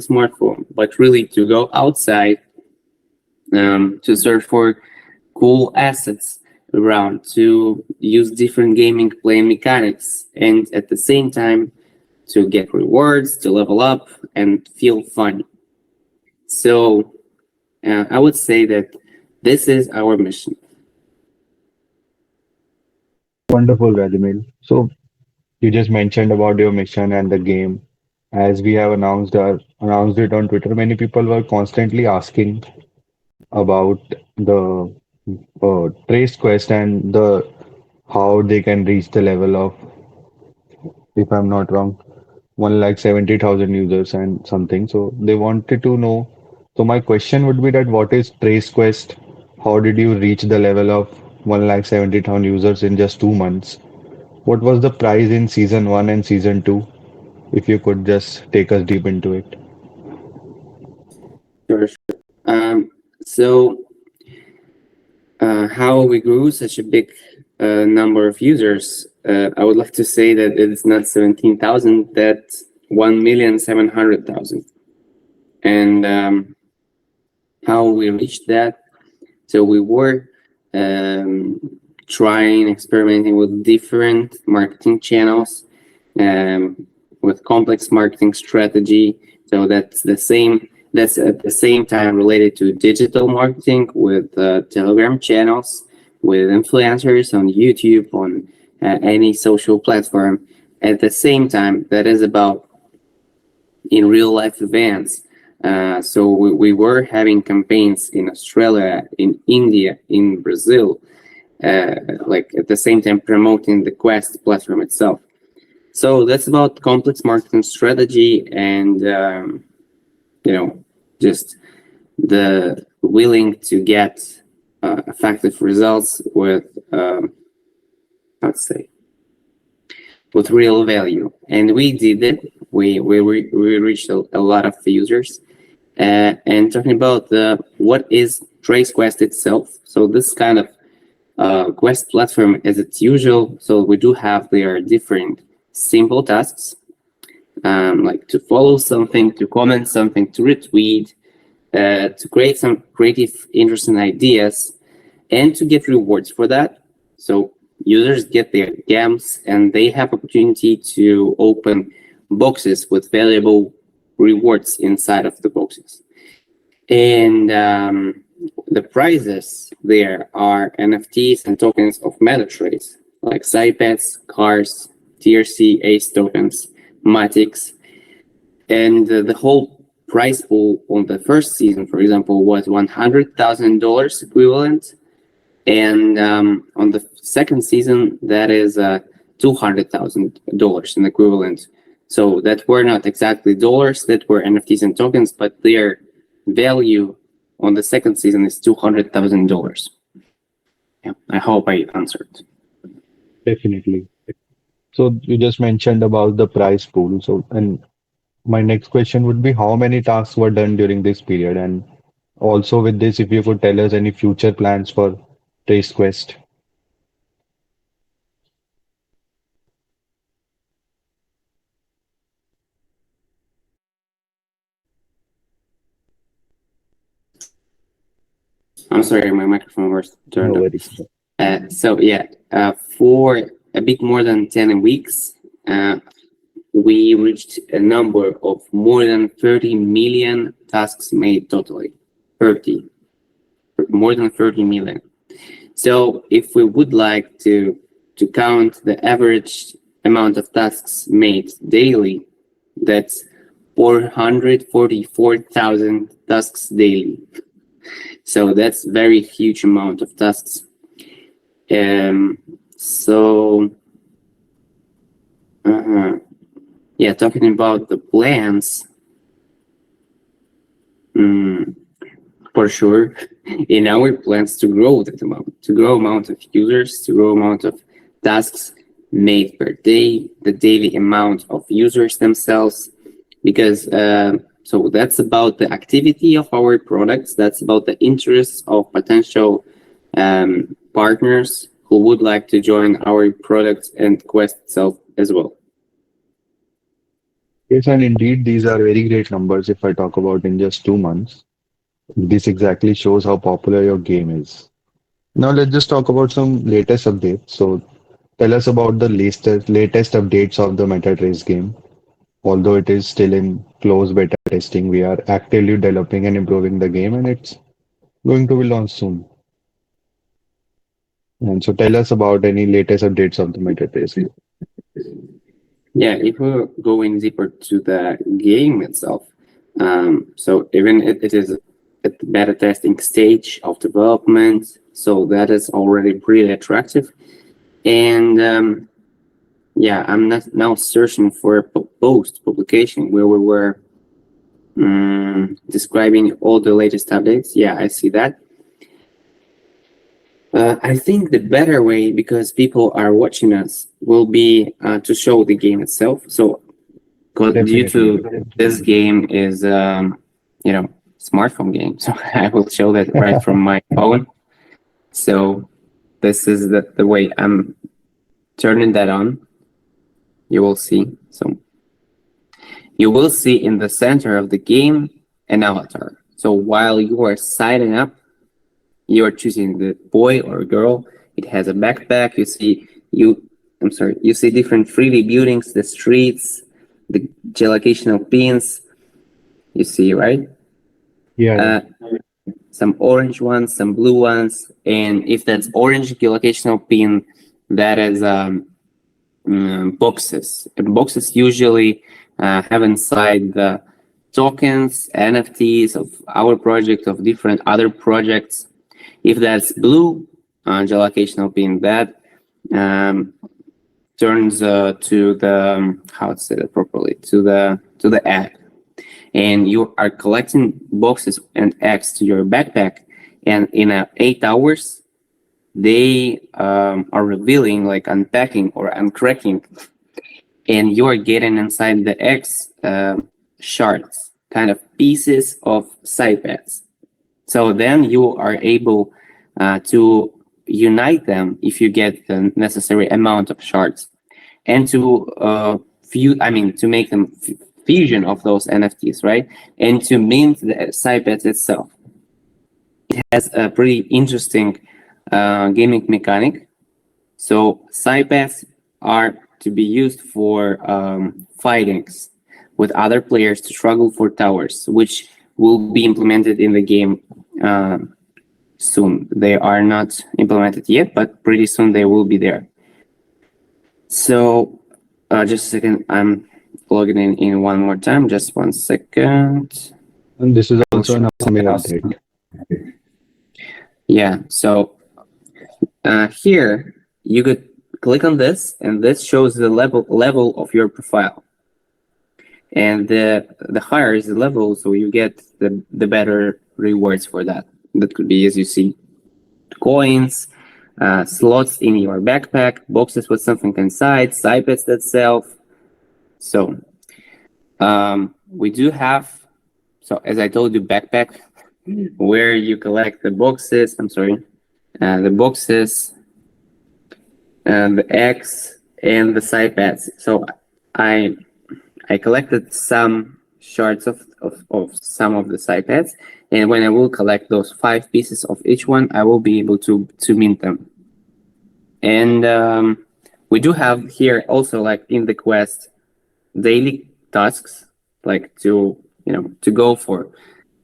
smartphone, but really to go outside, to search for cool assets around, to use different gaming play mechanics, and at the same time to get rewards, to level up, and feel fun. So I would say that this is our mission. Wonderful, Vladimir. So you just mentioned about your mission and the game. As we have announced it on Twitter, many people were constantly asking about the trace quest and the how they can reach the level of, if I'm not wrong, 1,70,000 users and something. So they wanted to know. So my question would be that what is trace quest? How did you reach the level of 1,70,000 users in just 2 months? What was the price in season one and season two? If you could just take us deep into it. Sure, sure. So how we grew such a big number of users, I would like to say that it's not 17,000, that's 1,700,000. And how we reached that, so we were experimenting with different marketing channels, with complex marketing strategy. So that's at the same time related to digital marketing with Telegram channels, with influencers on YouTube, on any social platform. At the same time, that is about in real life events. So we were having campaigns in Australia, in India, in Brazil, like at the same time promoting the Quest platform itself. So that's about complex marketing strategy and just the willing to get effective results with let's say with real value. And we did it. We reached a lot of users. And talking about what is Trace Quest itself. So this kind of Quest platform as its usual. So we do have there different simple tasks, like to follow something, to comment something, to retweet, to create some creative, interesting ideas, and to get rewards for that. So users get their gems and they have opportunity to open boxes with valuable rewards inside of the boxes. And the prizes there are NFTs and tokens of MetaTrace, like SciPets, cars, TRC, ACE tokens, Matics. And the whole prize pool on the first season, for example, was $100,000 equivalent. And on the second season, that is $200,000 in equivalent. So that were not exactly dollars, that were NFTs and tokens, but their value on the second season is $200,000. Yeah, I hope I answered. Definitely. So you just mentioned about the prize pool. So, and my next question would be how many tasks were done during this period? And also with this, if you could tell us any future plans for Trace Quest. I'm sorry, my microphone was No turned worries. off. So yeah, for a bit more than 10 weeks, we reached a number of more than 30 million tasks made totally. More than 30 million. So if we would like to count the average amount of tasks made daily, that's 444,000 tasks daily. So that's very huge amount of tasks. So yeah, talking about the plans, for sure, in our plans to grow that amount, to grow amount of users, to grow amount of tasks made per day, the daily amount of users themselves, because so that's about the activity of our products, that's about the interests of potential partners who would like to join our products and Quest itself as well. Yes, and indeed, these are very great numbers if I talk about in just 2 months. This exactly shows how popular your game is. Now let's just talk about some latest updates. So tell us about the latest updates of the MetaTrace game. Although it is still in closed beta testing, we are actively developing and improving the game, and it's going to be launched soon. And so tell us about any latest updates of the MetaTrace game. Yeah, if we're going deeper to the game itself, so even it is at the beta testing stage of development, so that is already pretty attractive. And yeah, I'm not now searching for a post publication where we were describing all the latest updates. Yeah, I see that. I think the better way, because people are watching us, will be to show the game itself. So, due Definitely, to this game is, smartphone game, so I will show that right from my phone. So this is the way I'm turning that on. You will see. So you will see in the center of the game an avatar. So while you are signing up, you are choosing the boy or girl. It has a backpack. You see different 3D buildings, the streets, the geolocational pins. You see, right? yeah, yeah, Uh, some orange ones, some blue ones, and if that's orange geolocational pin, that is boxes. And boxes usually have inside the tokens, NFTs of our project, of different other projects. If that's blue, geolocational pin, that um, turns to the how to say that properly, to the app, and you are collecting boxes and eggs to your backpack, and in 8 hours they are revealing, like unpacking or uncracking, and you are getting inside the eggs shards, kind of pieces of side bets. So then you are able to unite them if you get the necessary amount of shards, and to to make them fusion of those NFTs, right? And to mint the side bets itself. It has a pretty interesting gaming mechanic. So side bets are to be used for fightings with other players to struggle for towers, which will be implemented in the game uh, soon. They are not implemented yet, but pretty soon they will be there. So just a second, I'm logging in one more time. Just 1 second. and this is I'll also show an upcoming something else. update. Yeah, so here you could click on this, and this shows the level of your profile. And the higher is the level, so you get the better rewards for that. That could be, as you see, coins, slots in your backpack, boxes with something inside, side bets itself. So we do have, so as I told you, backpack where you collect the boxes. I'm sorry, the boxes and the eggs and the side bets. So I collected some shards of some of the side bets, and when I will collect those 5 pieces of each one, I will be able to mint them. And we do have here also, like in the quest, daily tasks, like to to go for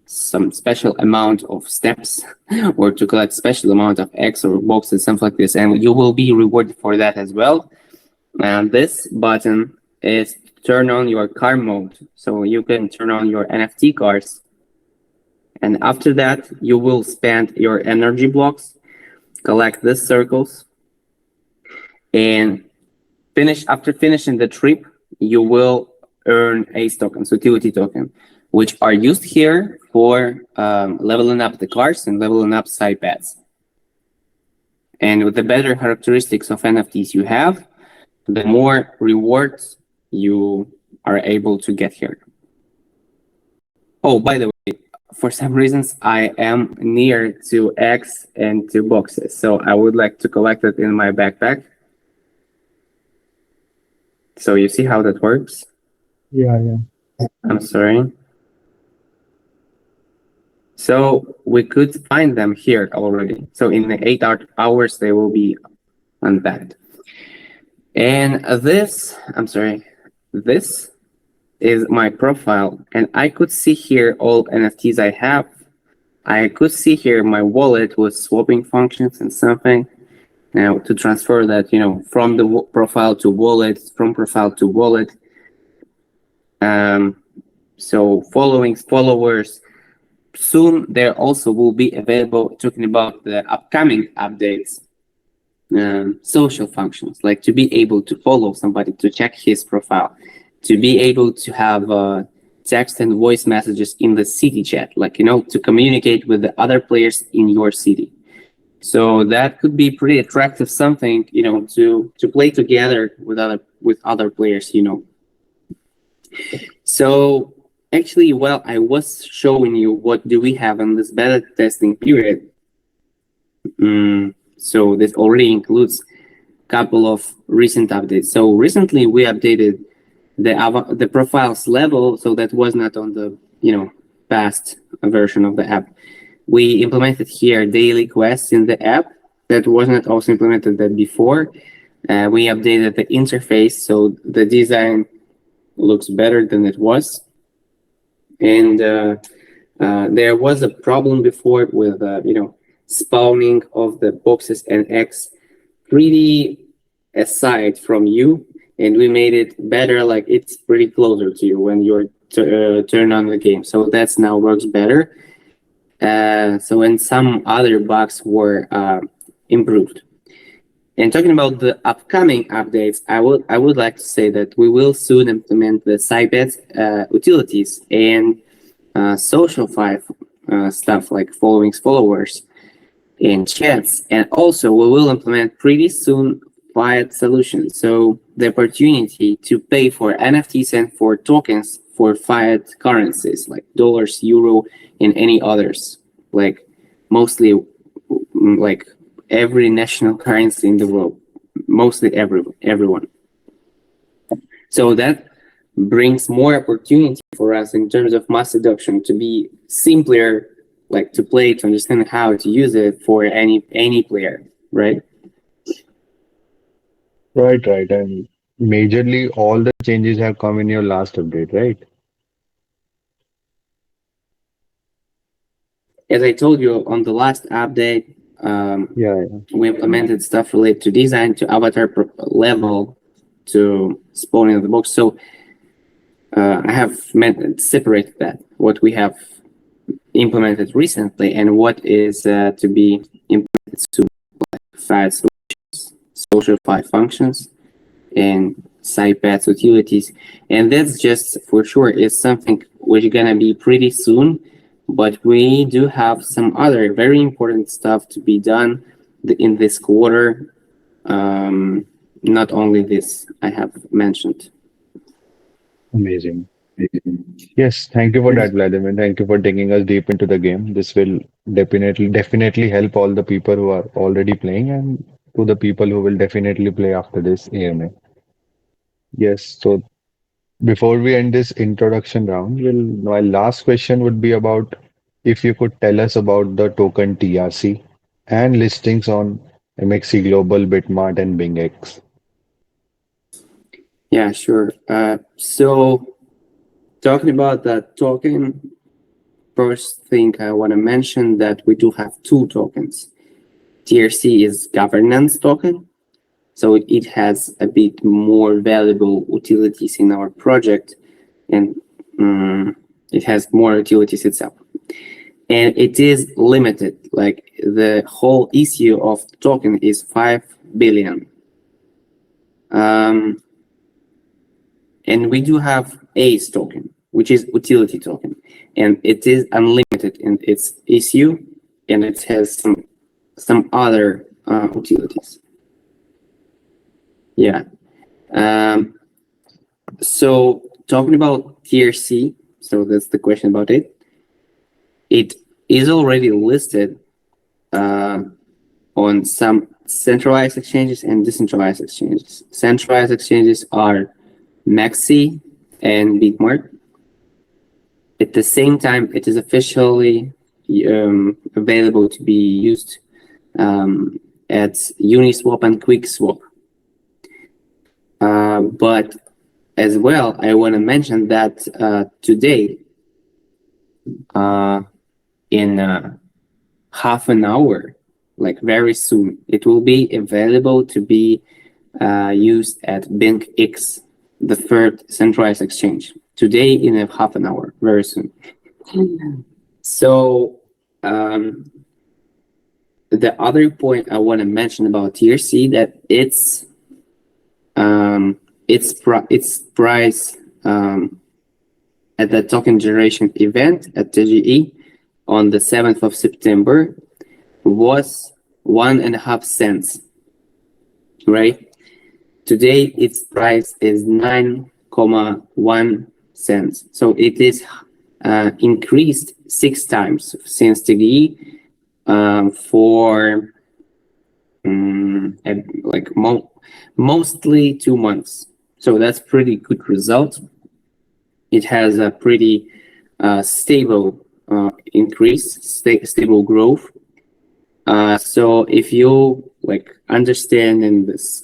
some special amount of steps or to collect special amount of eggs or boxes, something like this, and you will be rewarded for that as well. And this button is turn on your car mode, so you can turn on your NFT cars, and after that you will spend your energy blocks, collect these circles, and after finishing the trip, you will earn ACE tokens, utility token, which are used here for leveling up the cars and leveling up side bets. And with the better characteristics of NFTs you have, the more rewards you are able to get here. Oh, by the way, for some reasons, I am near to X and to boxes, so I would like to collect it in my backpack. So you see how that works? Yeah. I'm sorry. So we could find them here already. So in the 8 hours, they will be unpacked. And this is my profile. And I could see here all NFTs I have. I could see here my wallet with swapping functions and something. Now to transfer that, from the profile to wallet, from profile to wallet. So followers. Soon there also will be available, talking about the upcoming updates, social functions, like to be able to follow somebody, to check his profile, to be able to have text and voice messages in the city chat, like, to communicate with the other players in your city. So that could be pretty attractive, something, to play together with other players, So actually, while I was showing you what do we have in this beta testing period, so this already includes a couple of recent updates. So recently we updated the profiles level, so that was not on the past version of the app. We implemented here daily quests in the app. That was not also implemented that before. We updated the interface, so the design looks better than it was. And there was a problem before with spawning of the boxes and X pretty aside from you, and we made it better, like it's pretty closer to you when you're turn on the game. So that's now works better. So and some other bugs were improved. And talking about the upcoming updates, I would like to say that we will soon implement the SciPads utilities and social stuff like followers and chats. And also we will implement pretty soon fiat solutions. So the opportunity to pay for NFTs and for tokens for fiat currencies like dollars, euro, and any others, like mostly like every national currency in the world, mostly everyone. So that brings more opportunity for us in terms of mass adoption, to be simpler, like to play, to understand how to use it for any player, right? Right. And majorly all the changes have come in your last update, right? As I told you on the last update, Yeah. we implemented stuff related to design, to avatar level, to spawning of the box. So I have separated that, what we have implemented recently and what is to be implemented soon, like fiat solutions, social fiat functions, and SciPads utilities. And that's just for sure is something which is gonna be pretty soon, but we do have some other very important stuff to be done in this quarter. Not only this I have mentioned. Amazing. Yes, thank you for that, Vladimir. Thank you for taking us deep into the game. This will definitely help all the people who are already playing and to the people who will definitely play after this AMA. Yes, so before we end this introduction round, my last question would be about if you could tell us about the token TRC and listings on MXC Global, Bitmart, and BingX. Yeah, sure. So talking about that token, first thing I want to mention that we do have two tokens. TRC is governance token, so it has a bit more valuable utilities in our project, and it has more utilities itself. And it is limited, like the whole issue of the token is 5 billion. And we do have ACE token, which is utility token, and it is unlimited in its issue, and it has some other utilities. Yeah. So talking about TRC, so that's the question about it. It is already listed on some centralized exchanges and decentralized exchanges. Centralized exchanges are Maxi, and Bitmart. At the same time, it is officially available to be used at Uniswap and QuickSwap. But as well, I want to mention that today, in half an hour, like very soon, it will be available to be used at BinkX, the third centralized exchange. Today in a half an hour, very soon. So the other point I want to mention about TRC that its price at the token generation event at TGE on the 7th of September was 1.5 cents, right? Today its price is 9.1 cents. So it is increased 6 times since TGE for like mostly 2 months. So that's pretty good result. It has a pretty stable increase, stable growth. So if you like understand in this,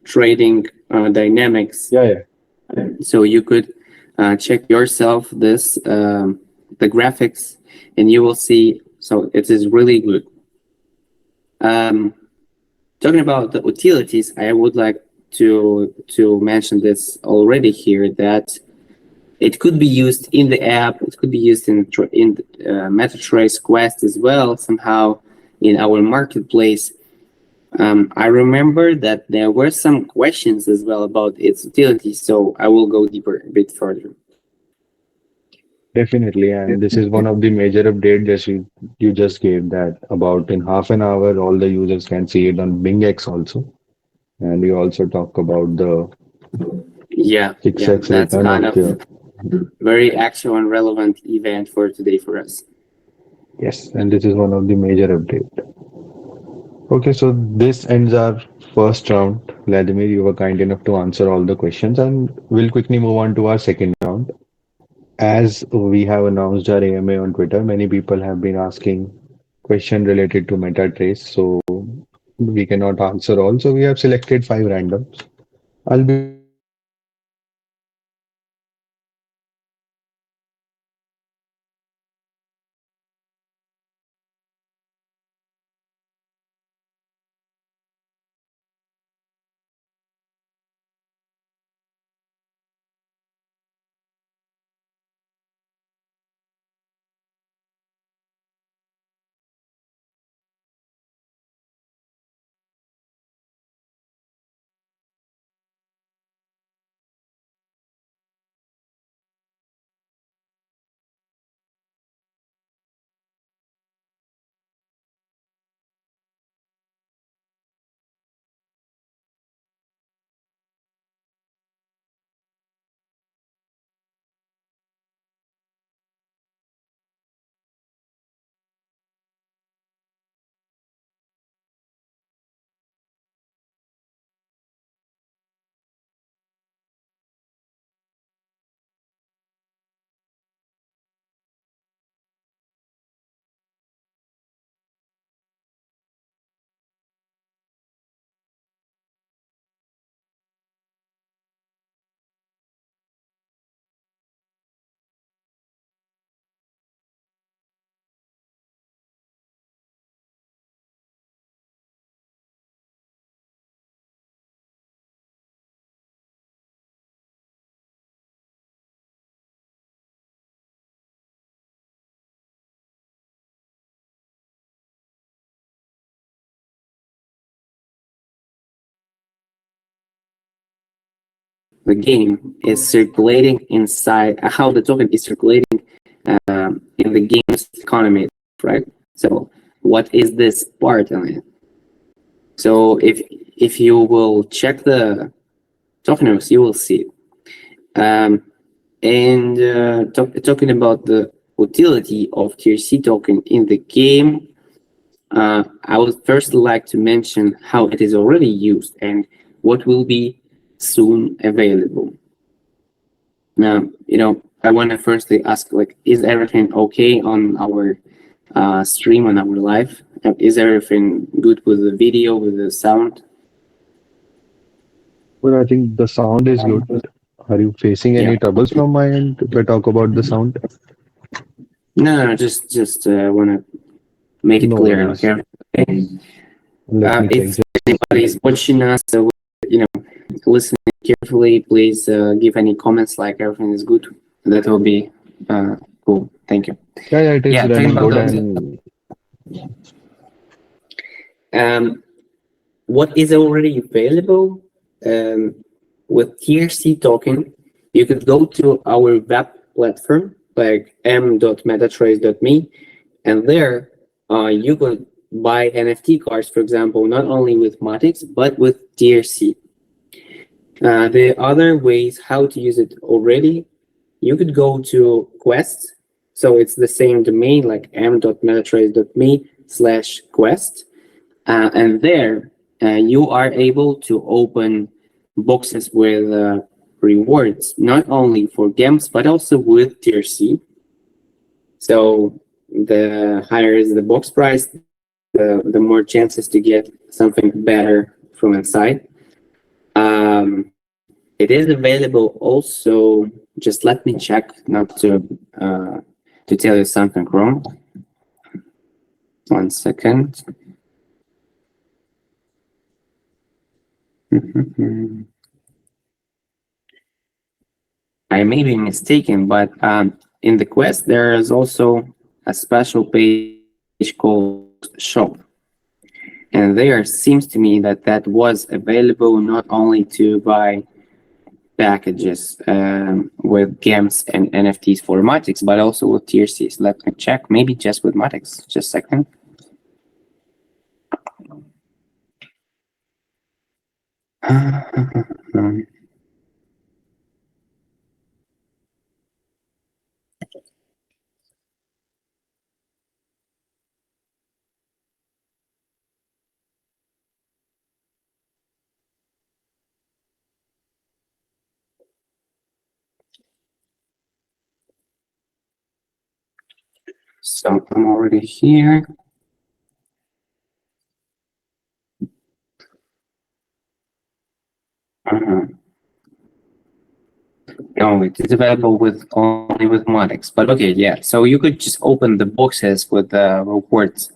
trading dynamics, so you could check yourself this the graphics, and you will see. So it is really good. Talking about the utilities, I would like to mention this already here, that it could be used in the app. It could be used in MetaTrace Quest as well, somehow in our marketplace. I remember that there were some questions as well about its utility, so I will go deeper a bit further. Definitely, and this is one of the major updates that you just gave, that about in half an hour all the users can see it on BingX also. And you also talk about the 6x that's return kind of of very actual and relevant event for today for us. Yes, and this is one of the major update. Okay, so this ends our first round. Vladimir, you were kind enough to answer all the questions, and we'll quickly move on to our second round. As we have announced our AMA on Twitter, many people have been asking questions related to MetaTrace, so we cannot answer all. So we have selected 5 randoms. I'll be reading out the questions and you will be answering them accordingly. So The game is circulating inside, how the token is circulating in the game's economy, right? So what is this part on it? So if you will check the tokens, you will see it. Talking about the utility of TRC token in the game, I would first like to mention how it is already used and what will be soon available. Now, I want to firstly ask, like, is everything okay on our stream, on our live? Is everything good with the video, with the sound? Well, I think the sound is good. Are you facing Yeah. any troubles from my end if I talk about the sound? No, just want to make it No clear. worries. Okay. Okay. Let me check. If anybody is watching us, listening carefully, please give any comments like everything is good. That will be cool. Thank you. Yeah, it is Yeah, talking running about good those. and Um, what is already available with TRC token, you could go to our web platform like m.metatrace.me, and there you could buy NFT cards, for example, not only with Matix, but with TRC. The other ways how to use it already, you could go to Quest. So it's the same domain like m.metatrace.me/quest. And there you are able to open boxes with rewards, not only for games, but also with TRC. So the higher is the box price, the more chances to get something better from inside. It is available also. Just let me check, not to tell you something wrong. 1 second. I may be mistaken, but in the Quest there is also a special page called Shop, and there seems to me that that was available not only to buy packages with games and NFTs for Matix, but also with TRCs. Let me check. Maybe just with Matix. Just a second. So I'm already here. No, it is available with only with Matix. But okay, yeah. So you could just open the boxes with the rewards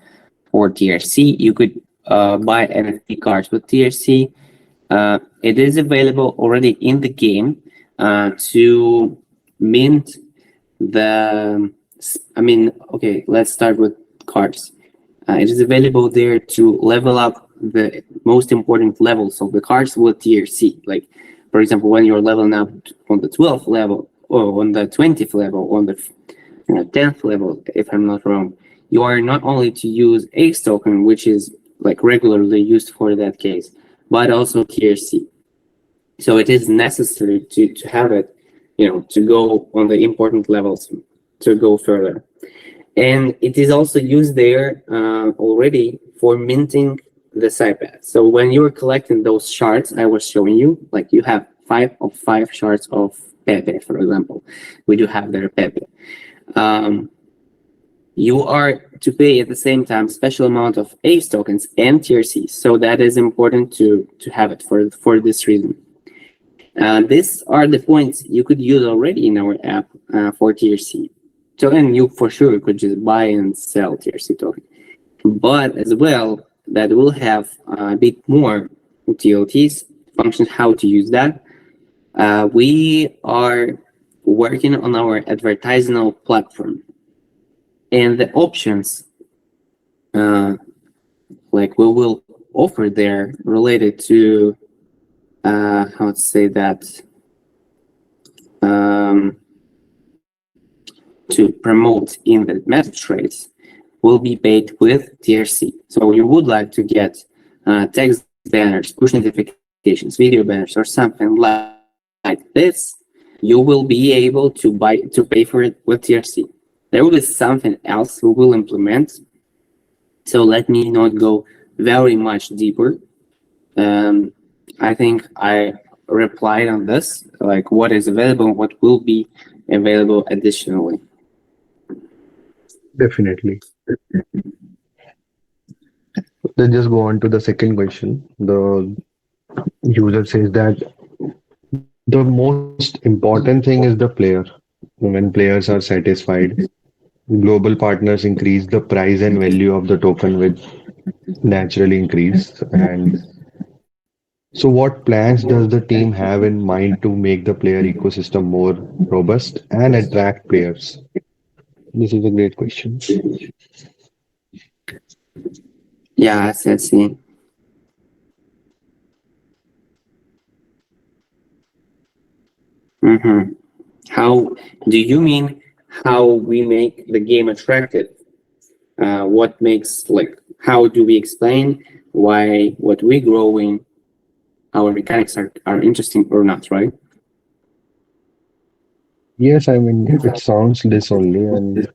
for TRC. You could buy NFT cards with TRC. It is available already in the game to mint the. Okay, let's start with cards. It is available there to level up the most important levels of the cards with TRC. Like, for example, when you're leveling up on the 12th level or on the 20th level, on the 10th level, if I'm not wrong, you are not only to use Ace token, which is like regularly used for that case, but also TRC. So it is necessary to have it, to go on the important levels to go further. And it is also used there already for minting the SciPath. So when you're collecting those shards I was showing you, like you have 5 of 5 shards of Pepe, for example. We do have there Pepe. You are to pay at the same time special amount of Ace tokens and TRC. So that is important to have it for this reason. These are the points you could use already in our app for TRC. So, and you for sure could just buy and sell TRC token. But as well, that will have a bit more utilities, functions, how to use that. We are working on our advertising platform. And the options, like we will offer there related to, how to say that, to promote in the MetaTrace will be paid with TRC. So you would like to get text banners, push notifications, video banners, or something like this, you will be able to pay for it with TRC. There will be something else we will implement. So let me not go very much deeper. I think I replied on this, like what is available, what will be available additionally. Definitely. Let's just go on to the second question. The user says that the most important thing is the player. When players are satisfied, global partners increase the price and value of the token will naturally increase. And so what plans does the team have in mind to make the player ecosystem more robust and attract players? This is a great question. Yeah, I see. Mm-hmm. How do you mean how we make the game attractive? What makes, like, how do we explain why what we growing, our mechanics are interesting or not, right? Yes, I mean, it sounds this only. And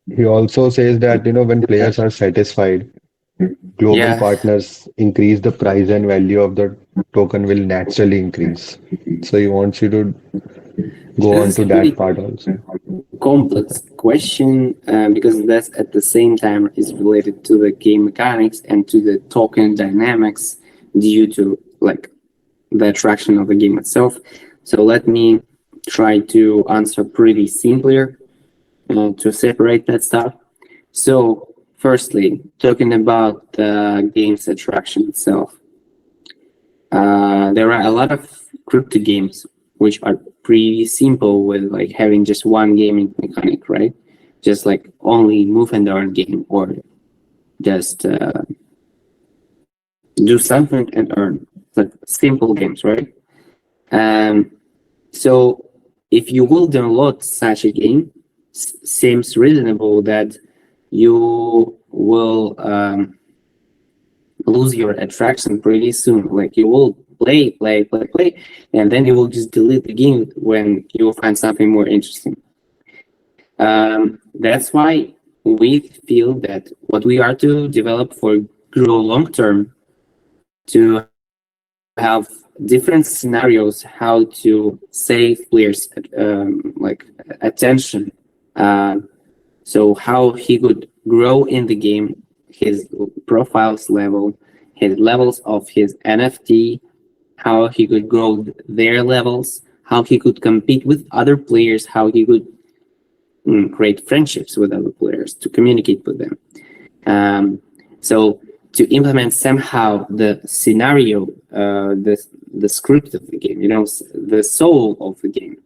he also says that, when players are satisfied, global Yeah, partners increase the price and value of the token will naturally increase. So he wants you to go this on is to a pretty that part also. complex question because that's at the same time is related to the game mechanics and to the token dynamics due to like the attraction of the game itself. So let me try to answer pretty simpler to separate that stuff. So firstly, talking about the game's attraction itself, there are a lot of crypto games which are pretty simple with like having just one gaming mechanic, right? Just like only move and earn game or just do something and earn. Like simple games, right? Um, so if you will download such a game, seems reasonable that you will lose your attraction pretty soon. Like you will play, and then you will just delete the game when you will find something more interesting. That's why we feel that what we are to develop for grow long term to have different scenarios how to save players like attention. So how he could grow in the game, his profiles level, his levels of his NFT, how he could grow their levels, how he could compete with other players, how he could create friendships with other players to communicate with them. So to implement somehow the scenario, the script of the game, the soul of the game.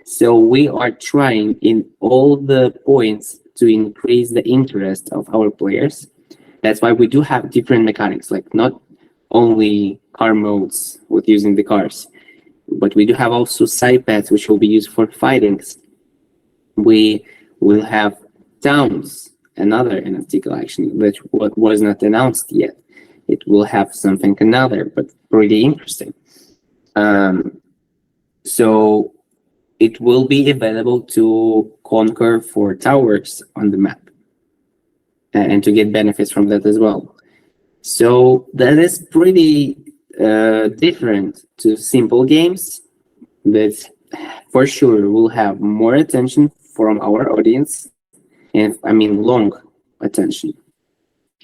So we are trying in all the points to increase the interest of our players. That's why we do have different mechanics, like not only car modes with using the cars, but we do have also side paths which will be used for fightings. We will have towns, another NFT collection that was not announced yet. It will have something another, but pretty interesting. So it will be available to conquer 4 towers on the map and to get benefits from that as well. So that is pretty different to simple games that for sure will have more attention from our audience, and I mean long attention,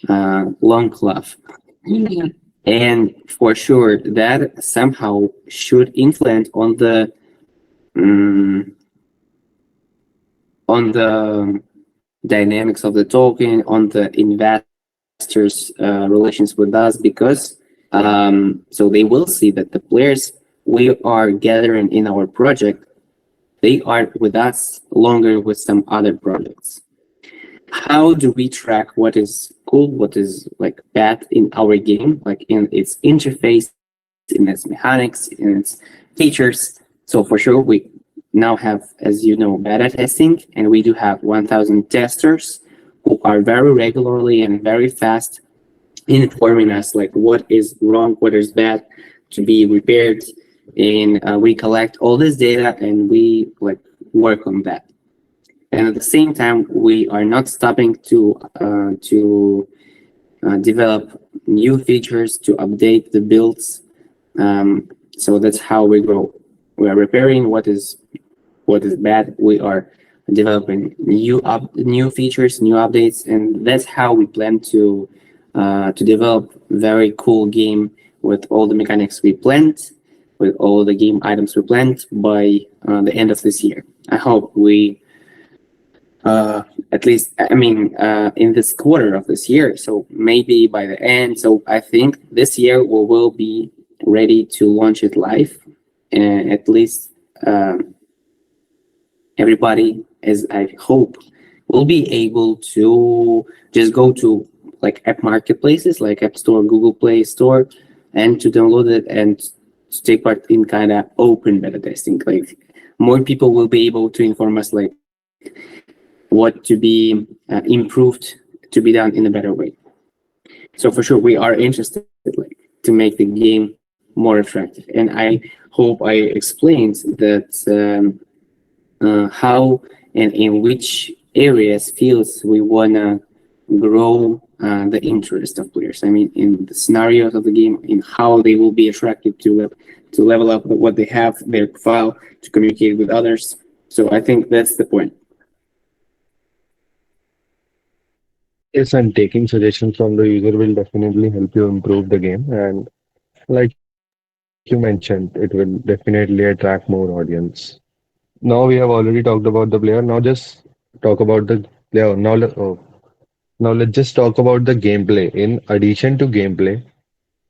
long love. And for sure that somehow should influence um, on the dynamics of the token, on the investors' relations with us, because so they will see that the players we are gathering in our project, they are with us longer with some other projects. How do we track what is cool, what is like bad in our game, like in its interface, in its mechanics, in its features? So for sure, we now have, as you know, beta testing, and we do have 1,000 testers who are very regularly and very fast informing us like what is wrong, what is bad to be repaired, and we collect all this data and we like work on that. And at the same time, we are not stopping to develop new features, to update the builds. So that's how we grow. We are repairing what is bad. We are developing new features, new updates, and that's how we plan to develop very cool game with all the mechanics we planned, with all the game items we planned by the end of this year. I hope we at least, I mean, in this quarter of this year, so maybe by the end. So I think this year we will be ready to launch it live, and at least everybody, as I hope, will be able to just go to like app marketplaces like App Store, Google Play Store, and to download it and to take part in kind of open beta testing. Like more people will be able to inform us like what to be improved to be done in a better way. So for sure, we are interested like to make the game more attractive, and I hope I explained that how and in which areas, fields we wanna grow the interest of players. I mean, in the scenarios of the game, in how they will be attracted to level up what they have, their profile, to communicate with others. So I think that's the point. Yes, and taking suggestions from the user will definitely help you improve the game. And like you mentioned, it will definitely attract more audience. Now we have already talked about the player. Now just talk about the player. Now let's just talk about the gameplay. In addition to gameplay,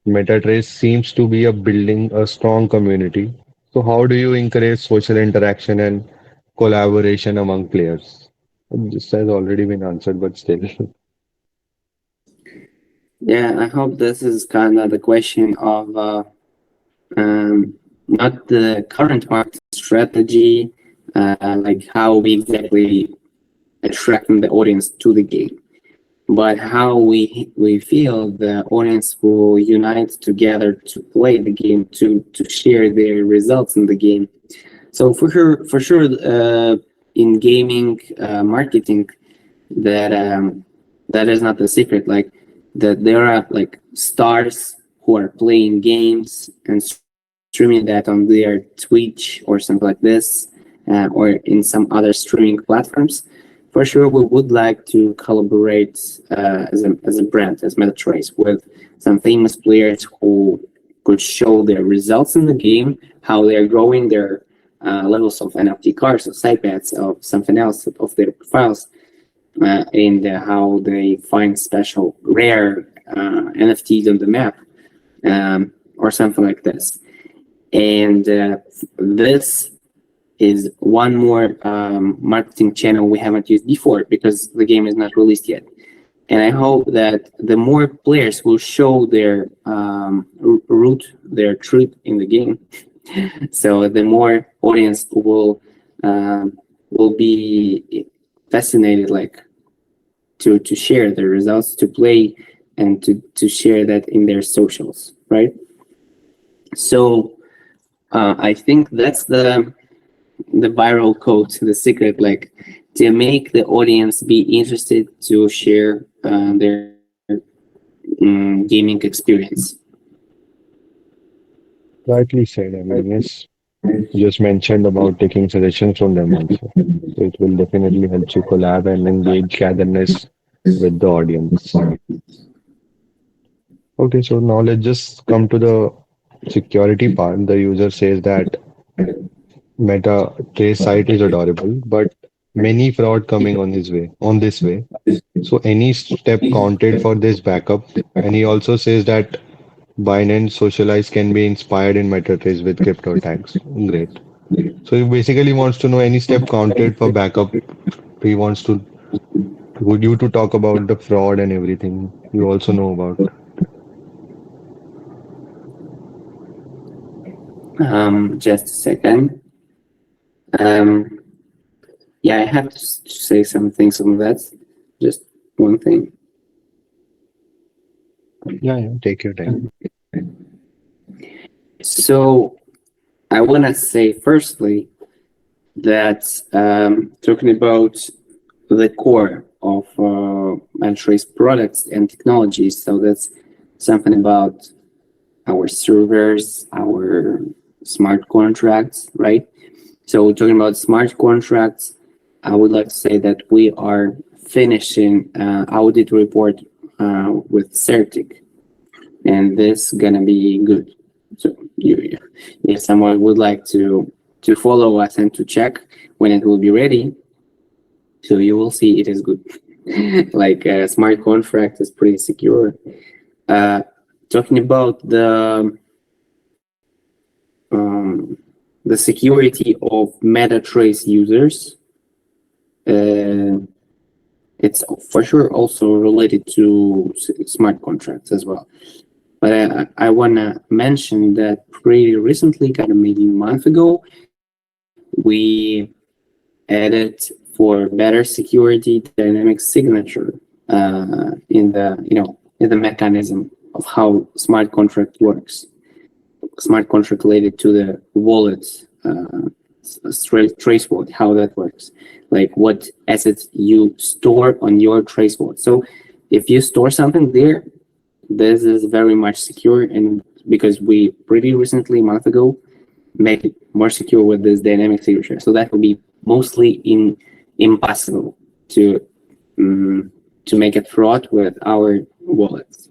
MetaTrace seems to be a building a strong community. So how do you encourage social interaction and collaboration among players? This has already been answered, but still. Yeah, I hope this is kind of the question of not the current market strategy, like how we exactly attracting the audience to the game, but how we feel the audience will unite together to play the game, to share their results in the game. So for sure, in gaming marketing, that is not the secret. Like that there are like stars who are playing games and streaming that on their Twitch or something like this, or in some other streaming platforms. For sure, we would like to collaborate as a brand, as MetaTrace, with some famous players who could show their results in the game, how they are growing their levels of NFT cards, of iPads, of something else, of their profiles, and how they find special rare NFTs on the map, or something like this. And this is one more marketing channel we haven't used before because the game is not released yet. And I hope that the more players will show their route, their trip in the game, so the more audience will be fascinated, like to share their results, to play, and to share that in their socials, right? So I think that's the viral code, the secret, like to make the audience be interested to share their gaming experience. Rightly said. I mean, yes, you just mentioned about taking suggestions from them also. So it will definitely help you collab and engage togetherness with the audience. Okay, so now let's just come to the security part. The user says that Meta Trace site is adorable, but many fraud coming on his way, on this way. So any step counted for this backup. And he also says that Binance Socialize can be inspired in MetaTrace with crypto tags. Great. So he basically wants to know any step counted for backup. He wants to would you to talk about the fraud and everything you also know about. Just a second. Um, yeah, I have to say some things on that. Just one thing. Yeah, take your time. So I want to say firstly that talking about the core of MetaTrace products and technologies, so that's something about our servers, our smart contracts, right? So talking about smart contracts, I would like to say that we are finishing audit report with Certic, and this is gonna be good. So if someone would like to follow us and to check when it will be ready, so you will see it is good. Like a smart contract is pretty secure. Talking about the security of MetaTrace users, it's for sure also related to smart contracts as well. But I want to mention that pretty recently, kind of maybe a month ago, we added for better security dynamic signature in the mechanism of how smart contract works. Smart contract related to the wallet, trace wallet, how that works, like what assets you store on your trace wallet. So if you store something there, this is very much secure, and because we pretty recently, a month ago, make it more secure with this dynamic signature. So that will be mostly impossible to make a fraud with our wallets.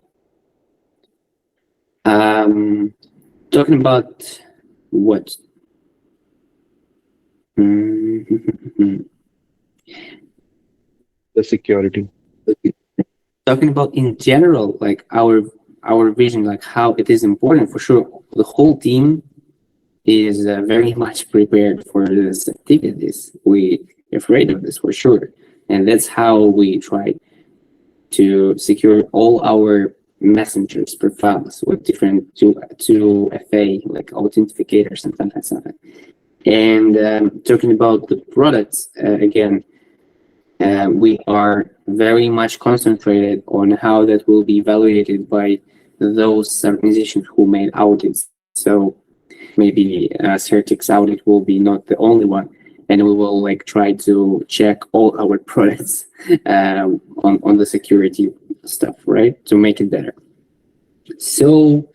Talking about what? The security. Talking about in general, like our vision, like how it is important for sure. The whole team is very much prepared for this activities. We afraid of this for sure, and that's how we try to secure all our messengers profiles with different two FA like authentificators and something. And talking about the products again, we are very much concentrated on how that will be evaluated by those organizations who made audits. So maybe Certic's audit will be not the only one, and we will like try to check all our products on the security stuff, right, to make it better. So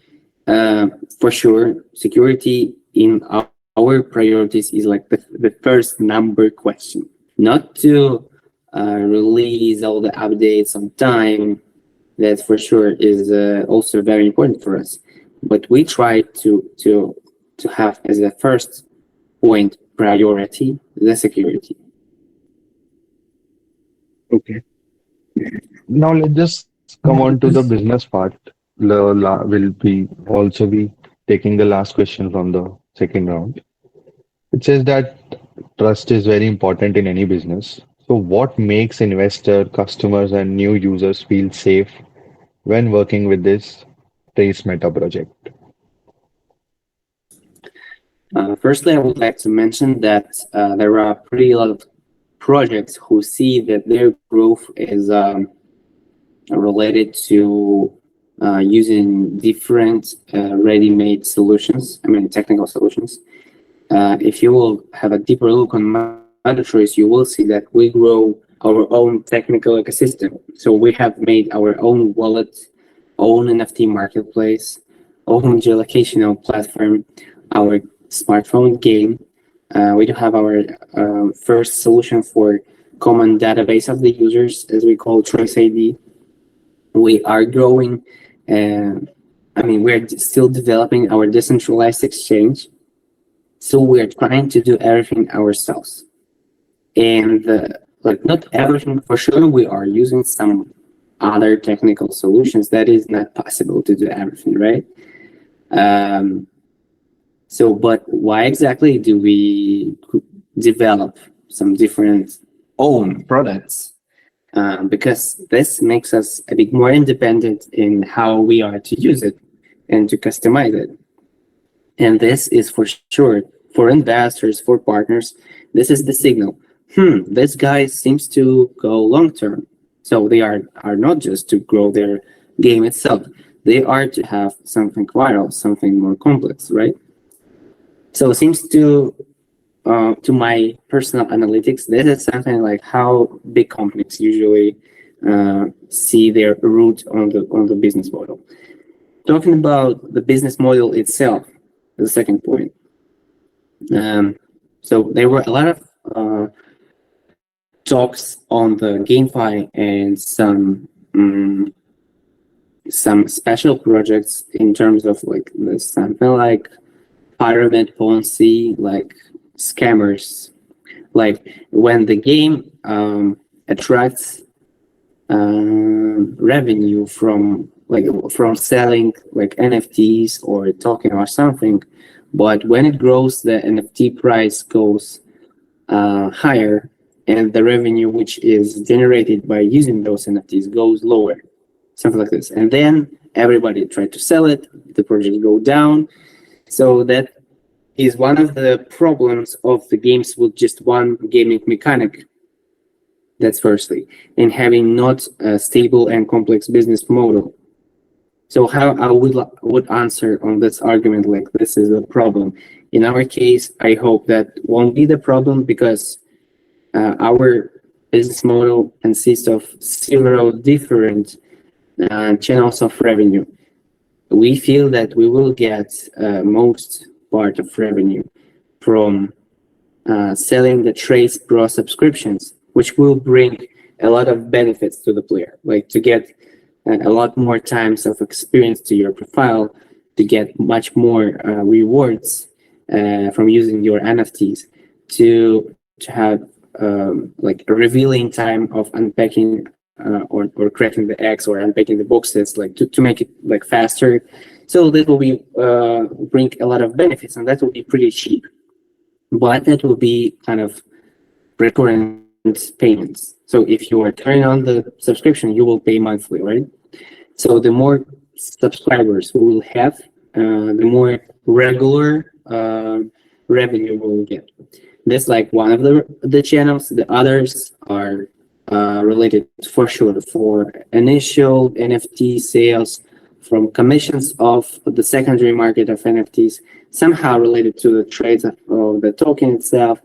for sure, security in our priorities is like the first number question, not to release all the updates on time. That for sure is also very important for us, but we try to have as the first point priority the security. Okay. Now let's just come on to the business part. Will be also be taking the last question from the second round. It says that trust is very important in any business. So what makes investor, customers, and new users feel safe when working with this Trace Meta project? Firstly, I would like to mention that there are pretty lot of projects who see that their growth is related to using different ready-made solutions, technical solutions. If you will have a deeper look on MetaTrace, you will see that we grow our own technical ecosystem. So we have made our own wallet, own NFT marketplace, own geolocational platform, our smartphone game. We do have our first solution for common database of the users, as we call Trace ID. We are growing. We're still developing our decentralized exchange. So we're trying to do everything ourselves. And not everything for sure, we are using some other technical solutions. That is not possible to do everything, right? But why exactly do we develop some different own products? Because this makes us a bit more independent in how we are to use it and to customize it. And this is for sure for investors, for partners. This is the signal. This guy seems to go long term. So they are not just to grow their game itself. They are to have something viral, something more complex, right? So it seems to my personal analytics, this is something like how big companies usually see their route on the business model. Talking about the business model itself, the second point. Um, so there were a lot of talks on the GameFi and some special projects in terms of like this something like pyramid Ponzi, like scammers. Like when the game attracts revenue from selling like NFTs or token or something, but when it grows, the NFT price goes higher, and the revenue which is generated by using those NFTs goes lower, something like this. And then everybody tried to sell it, the project go down. So that is one of the problems of the games with just one gaming mechanic. That's firstly, and having not a stable and complex business model. So how I would answer on this argument, like this is a problem. In our case, I hope that won't be the problem because our business model consists of several different channels of revenue. We feel that we will get most part of revenue from selling the Trace Pro subscriptions, which will bring a lot of benefits to the player, like to get a lot more times of experience to your profile, to get much more rewards from using your NFTs, to have like a revealing time of unpacking or cracking the eggs or unpacking the boxes, like to make it like faster. So that will be bring a lot of benefits, and that will be pretty cheap. But that will be kind of recurrent payments. So if you are turning on the subscription, you will pay monthly, right? So the more subscribers we will have, the more regular revenue we will get. That's like one of the channels. The others are related for sure for initial NFT sales, from commissions of the secondary market of NFTs, somehow related to the trades of the token itself.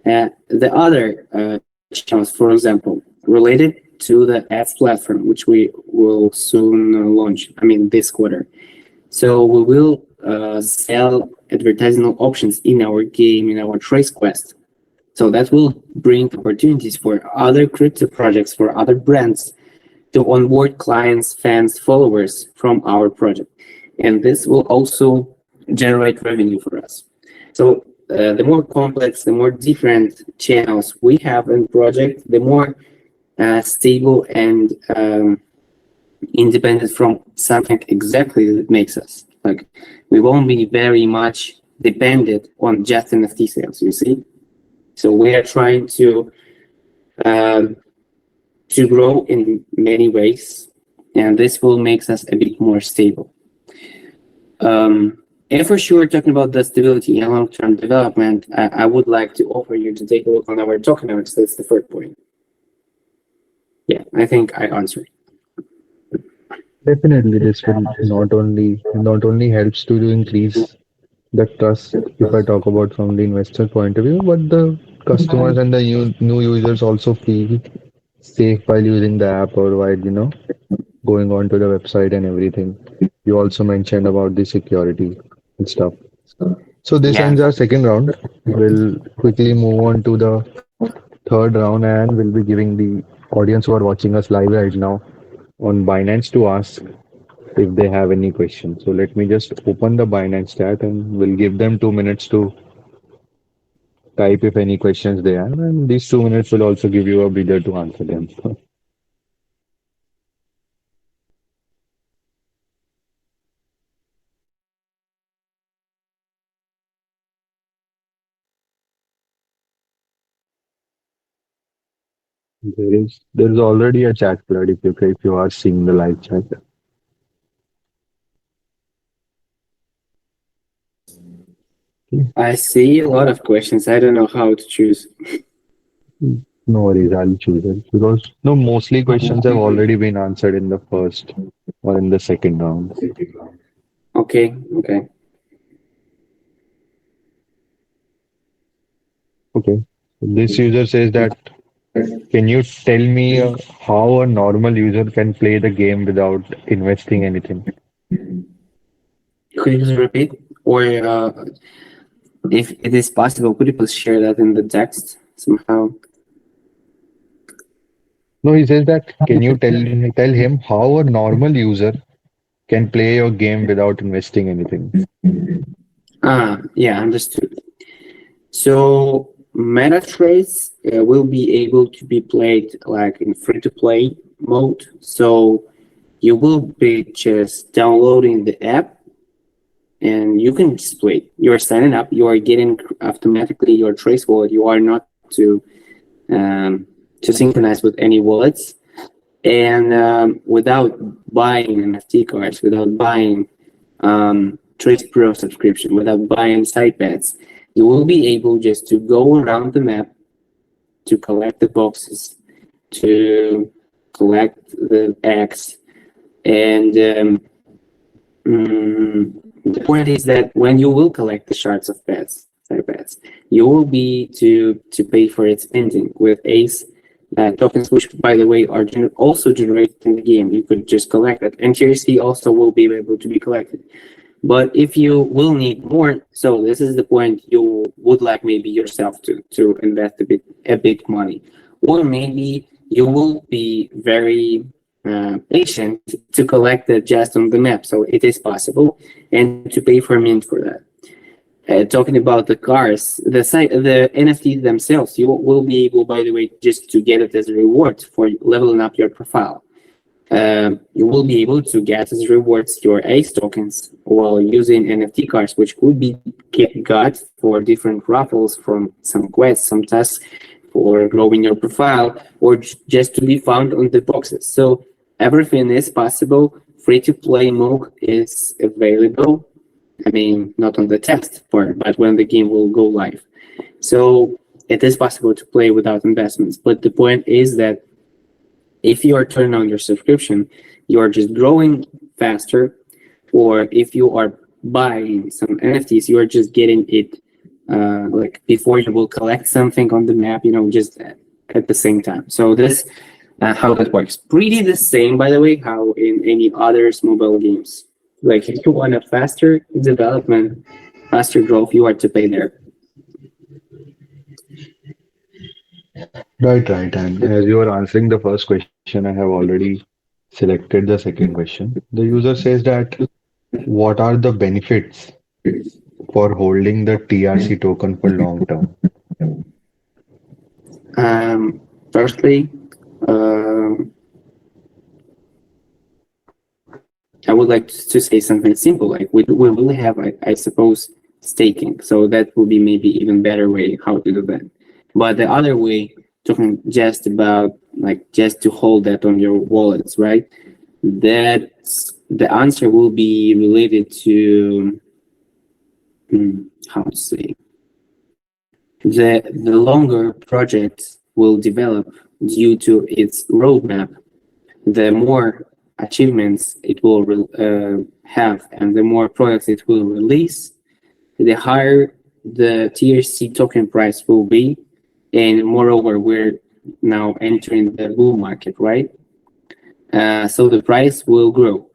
The other channels, for example, related to the ads platform, which we will soon launch, I mean, this quarter. So we will sell advertising options in our game, in our Trace Quest. So that will bring opportunities for other crypto projects, for other brands to onboard clients, fans, followers from our project. And this will also generate revenue for us. So the more complex, the more different channels we have in project, the more stable and independent from something exactly that makes us. Like we won't be very much dependent on just NFT sales, you see? So we are trying to grow in many ways, and this will make us a bit more stable. And for sure, talking about the stability and long-term development, I would like to offer you to take a look on our tokenomics. That's the third point. Yeah, I think I answered. Definitely, this will not only helps to increase the trust if I talk about from the investor point of view, but the customers and the new users also feel safe while using the app or while going on to the website and everything. You also mentioned about the security and stuff. So this Yeah. ends our second round. We'll quickly move on to the third round and we'll be giving the audience who are watching us live right now on Binance to ask if they have any questions. So let me just open the Binance chat and we'll give them 2 minutes to type if any questions they have. And these 2 minutes will also give you a breather to answer them. There's already a chat flood if you are seeing the live chat. I see a lot of questions. I don't know how to choose. No worries, I'll choose it because no, mostly questions have already been answered in the first or in the second round. Okay, okay. Okay. This user says that can you tell me how a normal user can play the game without investing anything? Could you just repeat? Or If it is possible, could you please share that in the text somehow? No, he says that can you tell him how a normal user can play your game without investing anything? Yeah, understood. So MetaTrace will be able to be played like in free-to-play mode. So you will be just downloading the app and you can just play. You're signing up, you are getting automatically your trace wallet. You are not to synchronize with any wallets. And without buying NFT cards, without buying Trace Pro subscription, without buying side bets, you will be able just to go around the map to collect the boxes, to collect the eggs. And the point is that when you will collect the shards of bets, side bets, you will be to pay for its minting with Ace tokens, which by the way are also generated in the game. You could just collect it, and TRC also will be able to be collected. But if you will need more, so this is the point, you would like maybe yourself to invest a bit money, or maybe you will be very patient to collect it just on the map. So it is possible, and to pay for mint for that. Talking about the cars, the NFTs themselves, you will be able, by the way, just to get it as a reward for leveling up your profile. You will be able to get as rewards your ACE tokens while using NFT cards, which could be got for different raffles from some quests, some tasks for growing your profile, or just to be found on the boxes. So everything is possible. Free-to-play mode is available. I mean, not on the test part, but when the game will go live. So it is possible to play without investments. But the point is that if you are turning on your subscription, you are just growing faster. Or if you are buying some NFTs, you are just getting it like before you will collect something on the map, just at the same time. So this how that works. Pretty the same, by the way, how in any others mobile games. Like if you want a faster development, faster growth, you are to pay there. Right, right. And as you are answering the first question, I have already selected the second question. The user says that what are the benefits for holding the TRC token for long term? Firstly, um, I would like to say something simple. Like we will have, I suppose, staking. So that would be maybe even better way how to do that. But the other way, talking just about like just to hold that on your wallets, right? That the answer will be related to how to say the longer project will develop due to its roadmap, the more achievements it will have and the more products it will release, the higher the THC token price will be. And moreover, we're now entering the bull market, right? So the price will grow.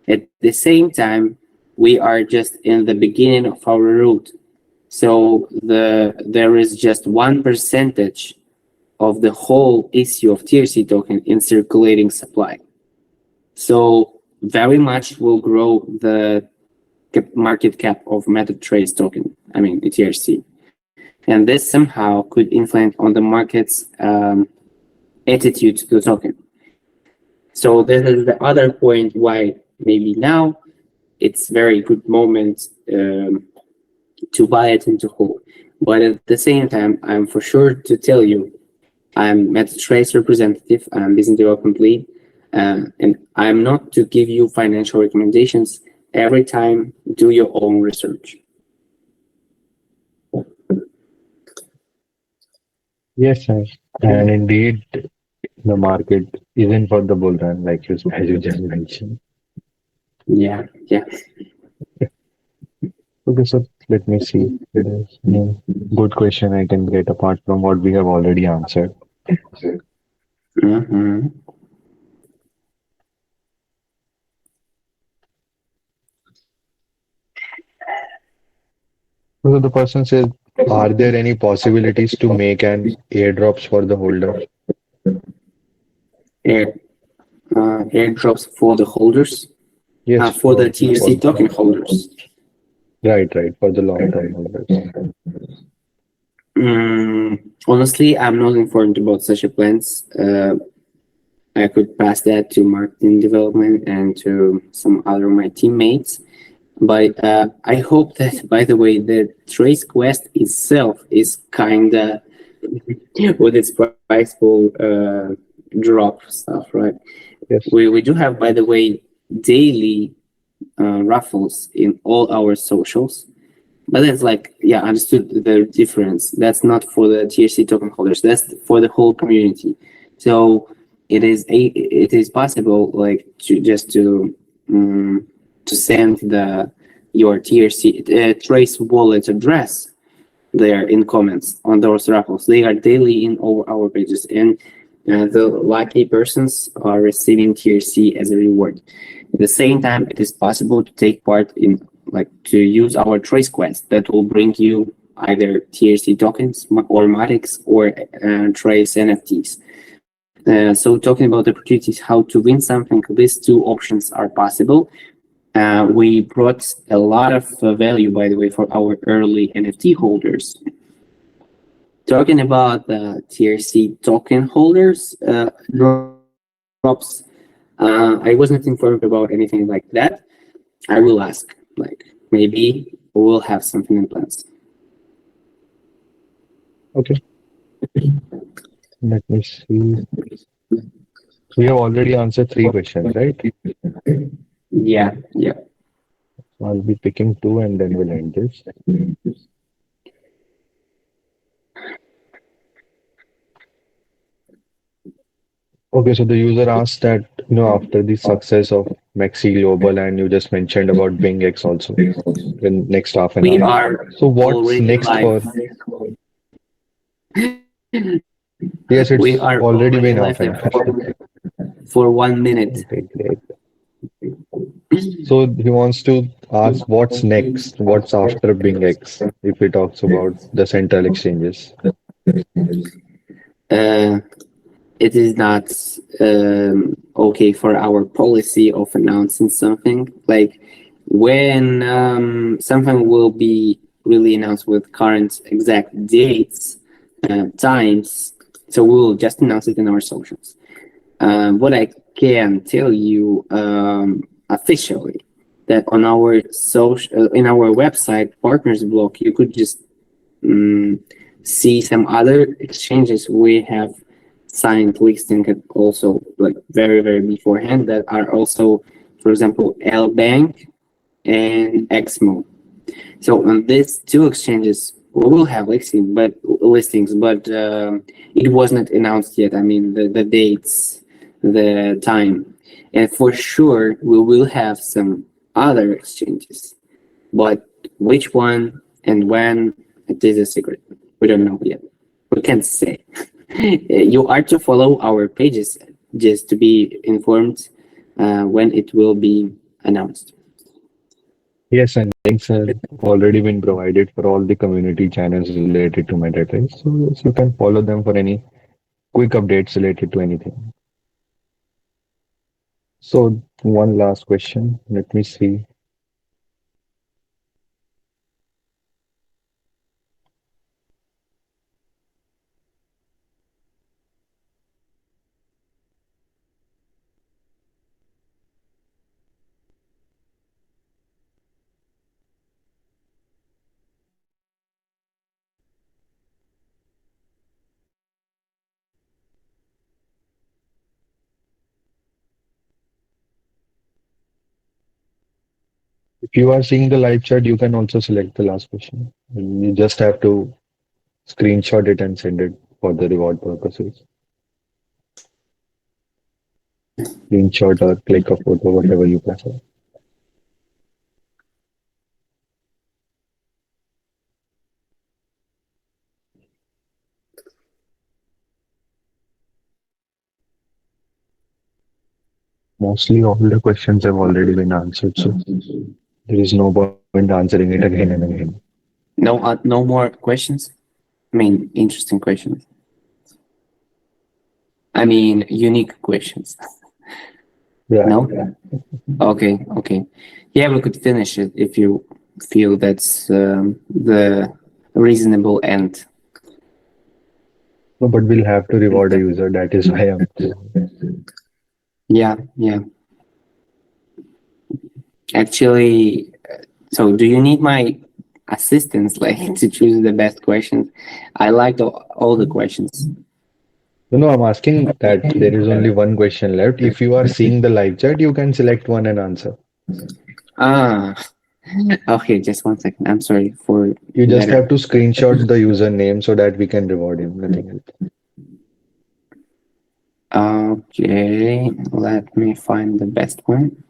At the same time, we are just in the beginning of our route. So there is just 1% of the whole issue of TRC token in circulating supply. So very much will grow the market cap of MetaTrace token, I mean TRC. And this somehow could influence on the market's attitude to the token. So this is the other point why maybe now it's very good moment to buy it and to hold. But at the same time, I'm for sure to tell you, I'm MetaTrace representative, I'm business development lead, and I'm not to give you financial recommendations. Every time, do your own research. Yes, sir. And indeed, the market isn't for the bull run, like as you just mentioned. Yeah, yeah. Okay, so let me see. There is any good question I can get apart from what we have already answered. Mm-hmm. So the person says, are there any possibilities to make an airdrops for the holder? Air, airdrops for the holders, Yes, for the for TRC token holders. right, for the long-term holders. Honestly, I'm not informed about such a plans. I could pass that to marketing development and to some other of my teammates. But I hope that, by the way, the Trace Quest itself is kind of with its prideful drop stuff, right? Yes, We do have, by the way, daily raffles in all our socials. But that's like, yeah, understood the difference. That's not for the THC token holders. That's for the whole community. So it is possible like to send the your THC trace wallet address there in comments on those raffles. They are daily in all our pages, and the lucky persons are receiving THC as a reward. At the same time, it is possible to take part in like to use our trace quest that will bring you either THC tokens or Matics or trace NFTs. So talking about opportunities, how to win something, these two options are possible. We brought a lot of value, by the way, for our early NFT holders. Talking about the TRC token holders drops, I was not informed about anything like that. I will ask, like maybe we'll have something in plans. okay. Let me see. We have already answered three questions, right? Yeah, yeah. I'll be picking two and then we'll end this. Okay, so the user asked that, after the success of Maxi Global and you just mentioned about Bing X also in next half an We hour. are So what's already next live. for, We yes, are it's already already live been there half an hour. for 1 minute. Okay, great. So he wants to ask what's next, what's after Bing X, if he talks about the central exchanges. Uh, it is not okay for our policy of announcing something. Like when something will be really announced with current exact dates, times, so we will just announce it in our socials. What I can tell you officially that on our social in our website partners block, you could just um, see some other exchanges we have signed listing it also like very beforehand that are also, for example, L Bank and Exmo. So on these two exchanges, we will have listings, but it was not announced yet. I mean, the dates, the time, and for sure we will have some other exchanges, but which one and when, it is a secret. We don't know yet. We can't say. You are to follow our pages just to be informed when it will be announced. Yes, and links have already been provided for all the community channels related to MetaTrace. So yes, you can follow them for any quick updates related to anything. So one last question. Let me see. If you are seeing the live chat, you can also select the last question. You just have to screenshot it and send it for the reward purposes. Screenshot or click a photo, whatever you prefer. Mostly all the questions have already been answered, so there is no point answering it again and again. No more questions. I mean, interesting questions. I mean, unique questions. Yeah. No? Okay. Yeah, we could finish it if you feel that's the reasonable end. No, but we'll have to reward a user. That is why I'm. Yeah. Actually, so do you need my assistance, like, to choose the best questions? I liked all the questions. No, I'm asking that there is only one question left. If you are seeing the live chat, you can select one and answer. Ah, okay, just 1 second. I'm sorry for You just that. have to screenshot the username so that we can reward him. Nothing else. Okay, let me find the best one.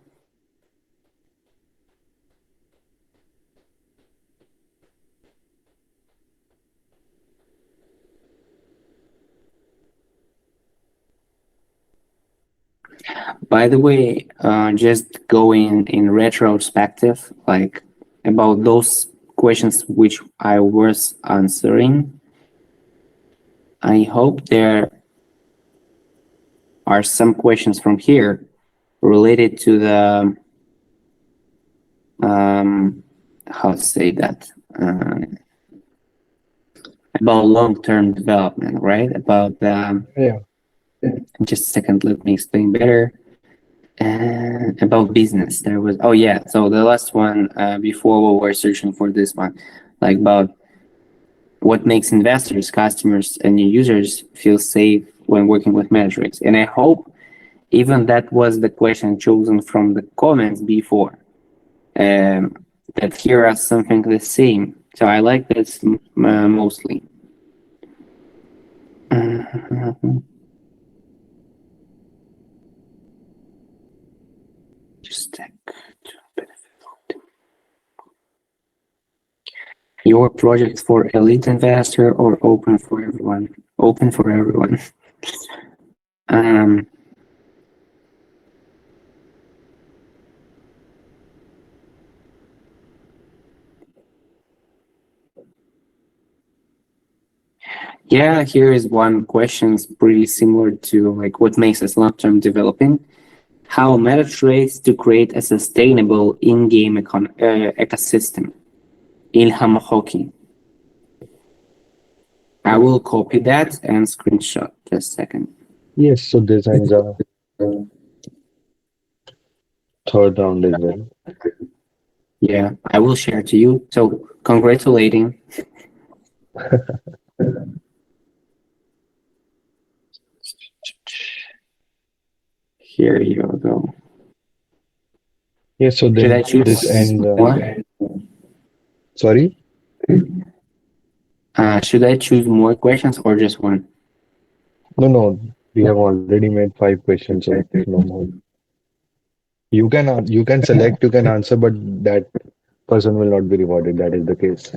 By the way, just going in retrospective, like about those questions which I was answering, I hope there are some questions from here related to the how to say that, about long-term development, right? About Yeah. just a second, let me explain better. About business, there was, oh yeah, so the last one, before we were searching for this one, like about what makes investors, customers, and new users feel safe when working with MetaTrace. And I hope even that was the question chosen from the comments before, that here are something the same. So I like this mostly. Just check. Your project for elite investor or open for everyone? Open for everyone. um, yeah, here is one question pretty similar to like what makes us long-term developing. How MetaTrace to create a sustainable in-game ecosystem. Ilham Hoki. I will copy that and screenshot. Just a second. Yes, so this ends our third round as well. Yeah, I will share to you. So congratulating. Here you go. Yes, so Should I then this choose end. more? Sorry? Should I choose more questions or just one? No. We have already made 5 questions, so no more. You can select, you can answer, but that person will not be rewarded. That is the case.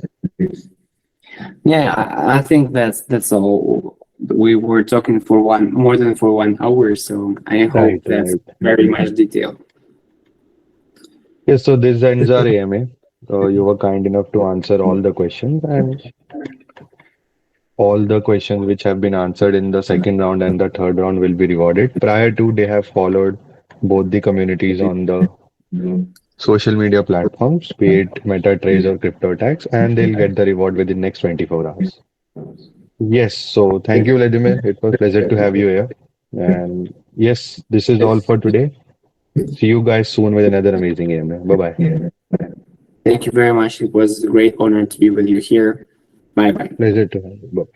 Yeah, I think that's all. We were talking for more than for 1 hour, so I Right, hope that's right. very much detailed. Yes, so this ends our AMA. You were kind enough to answer all the questions, and all the questions which have been answered in the second round and the third round will be rewarded. Prior to, they have followed both the communities on the social media platforms, be it MetaTrace or CryptoTax, and they'll get the reward within next 24 hours. Yes, so thank you, Vladimir. It was pleasure to have you here. And yes, this is all for today. See you guys soon with another amazing AMA. Bye bye. Thank you very much. It was a great honor to be with you here. Bye bye. Pleasure to have you. Bye.